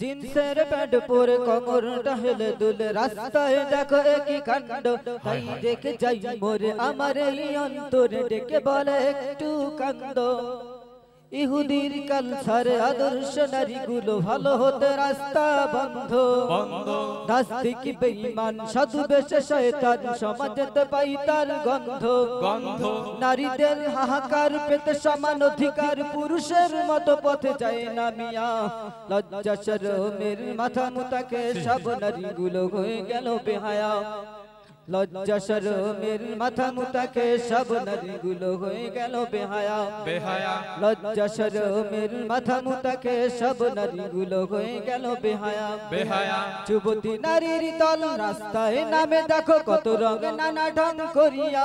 জিন্সের প্যান্ট পরে কোমরটা হেলে দুলে রাস্তায় দেখো একই কাণ্ড তাই দেখে যাই মোরে আমার এই অন্তরে ডেকে বলে একটু কান্দ ইহুদির কালচারে আদর্শ নারীগুলো ভালো হতে রাস্তা বন্ধ নাস্তিক বেঈমান সাধু বেশে শয়তান সমাজেতে পাই তার গন্ধ নারীদের হাহাকার পেতে সমান অধিকার পুরুষের মতো পথে যায় না মিয়া লজ্জা শরমের মাথা মুতাকে সব নারীগুলো হয়ে গেল বেহায়া লজ্জা শরমের মাথা মুতাকে সব নারীগুলো হয়ে গেল বেহায়া লজ্জা শরমের মাথা মুতাকে সব নারীগুলো হয়ে গেল বেহায়া যুবতী নারীর দল রাস্তায় নামে দেখো কত রং নানা ঢং করিয়া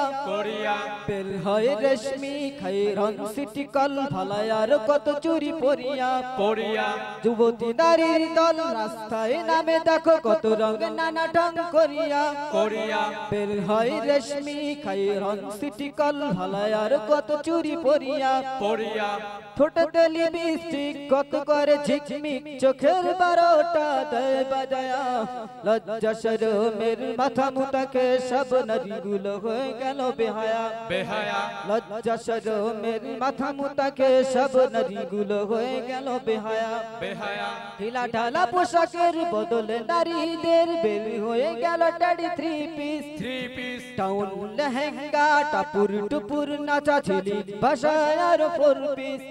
বের হয় রেশমি খাইরন সিটি কল ভালায় আর কত চুরি পরিয়া যুবতী নারীর দল রাস্তায় নামে দেখো কত রং নানা ঢং করিয়া বের হয় রেশমি খাইরন সিটি কল ভালায় আর কত চুরি পরিয়া ঠোঁটে লিপস্টিক কত করে ঝিকমিক চোখের 12টা দেয় বাজায়া লজ্জা শরমের মাথা মুতাকে সব নারীগুলো হয়ে গেল বেহায়া লজ্জা শরমের মাথা মুতাকে সব নারীগুলো হয়ে গেল বেহায়া ঢিলা ঢালা পোশাকের বদলে নারীদের বের হয়ে গেল টাড়ি থ্রি পিস টাউন লেহেঙ্গা টাপুর টুপুর নাচা ছিলি ভাষায় আর ফোর পিস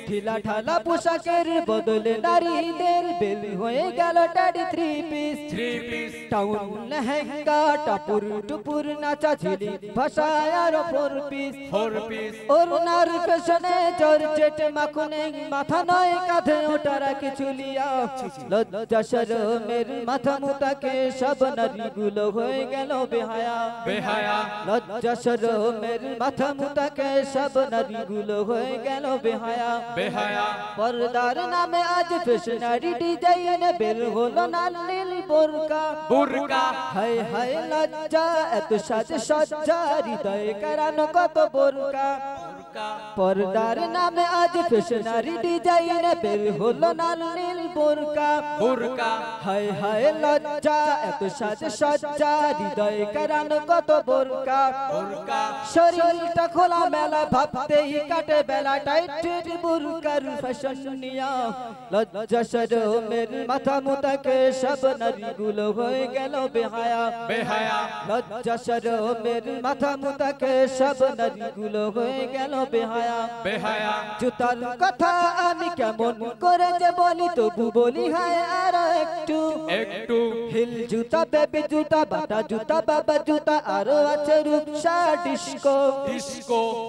ঢিলা ঢালা পোশাকের বদলে নারীদের বের হয়ে গেল টাড়ি থ্রি পিস টাউন লেহেঙ্গা টাপুর টুপুর নাচা ছিলি ভাষায় আর ফোর পিস ওরনার পেছনে জর্জেট মাখনে মাথা নয় কাঁধে ওটারা কিছু লিয়া লজ্জা শরমের মাথা মুতাকে সব নারীগুলো হয়ে গেল বেহায়া লজ্জা শরমের মাথা মুতাকে সব নারীগুলো হয়ে গেল বেহায়া পর্দার নামে আজ ফ্যাশনারি ডিজাইন বের হলো না নীল বোরকা হায় হায় লজ্জা এত সাজ সজ্জা হৃদয়ে কারানো কত বোরকা পর্দার নামে আজ ফ্যাশনারি ডিজাইন বের হলো না নীল বোরকা হায় হায় লজ্জা এত সাজ সজ্জা হৃদয়ে কারানো কত বোরকা শরীরটা খোলা মেলা ভাবতেই কাটে বেলা টাইট বোরকার ফ্যাশন নিয়া লজ্জা শরমের মাথা মুতাকে সব নারীগুলো হয়ে গেল বেহায়া লজ্জা শরমের মাথা মুতাকে সব নারীগুলো হয়ে গেল বেহায়া জুতার কথা আমি কেমন করে যে বলি তবু বলি হায় আর একটু হিল জুতা বেবি জুতা বাটা জুতা বাবা জুতা আরো আছে রূপসা ডিস্কো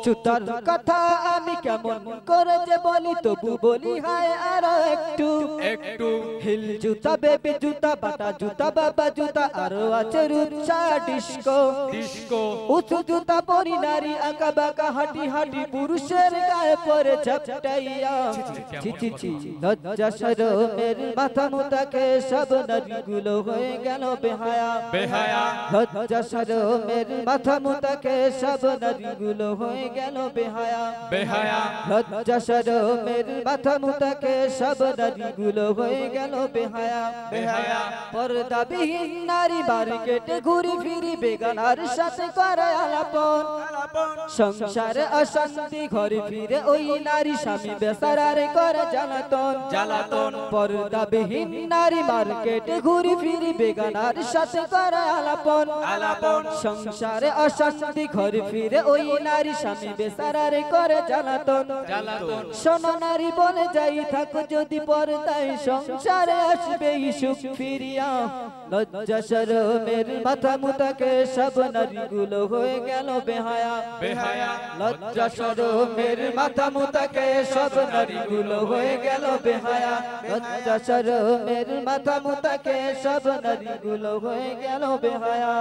জুতার কথা আমি কেমন করে যে বলি তবু বলি হায় আর একটু হিল জুতা বেবি জুতা বাটা জুতা বাবা জুতা আরো আছে রূপসা ডিস্কো উঁচু জুতা পরি নারী আঁকা বাঁকা হাঁটি হাঁটি পুরুষের গায়ে পরে ঝপটাইয়া লজ্জা শরমের মাথা মুতাকে সব নারীগুলো হয়ে গেল বেহায়া লজ্জা শরমের মাথা মুতাকে সব নারীগুলো হয়ে গেল বেহায়া লজ্জা শরমের মাথা মুতাকে সব নারীগুলো হয়ে গেল বেহায়া পর্দাবিহীন নারী মার্কেটে ঘুরি ফিরি বেগানার সাথে করে আলাপন সংসারে অশান্তি ঘরে ফিরে ওই নারী স্বামী বেচারারে করে জ্বালাতন পর্দাবিহীন নারী মার্কেটে ঘুরি ফিরি বেগানার সাথে করে আলাপন সংসারে অশান্তি ঘরে ফিরে ওই নারী স্বামী বেচারারে করে জ্বালাতন শোনো নারী বলে যাই থাকো যদি পর্দায় সংসারে আসবে সুখ ফিরিয়া লজ্জা শরমের মাথা মুতাকে সব নারীগুলো হয়ে গেল বেহায়া লজ্জা শরমের মাথা মুতাকে সব নারীগুলো হয়ে গেল বেহায়া লজ্জা শরমের মাথা মুতাকে সব নারীগুলো হয়ে গেল বেহায়া।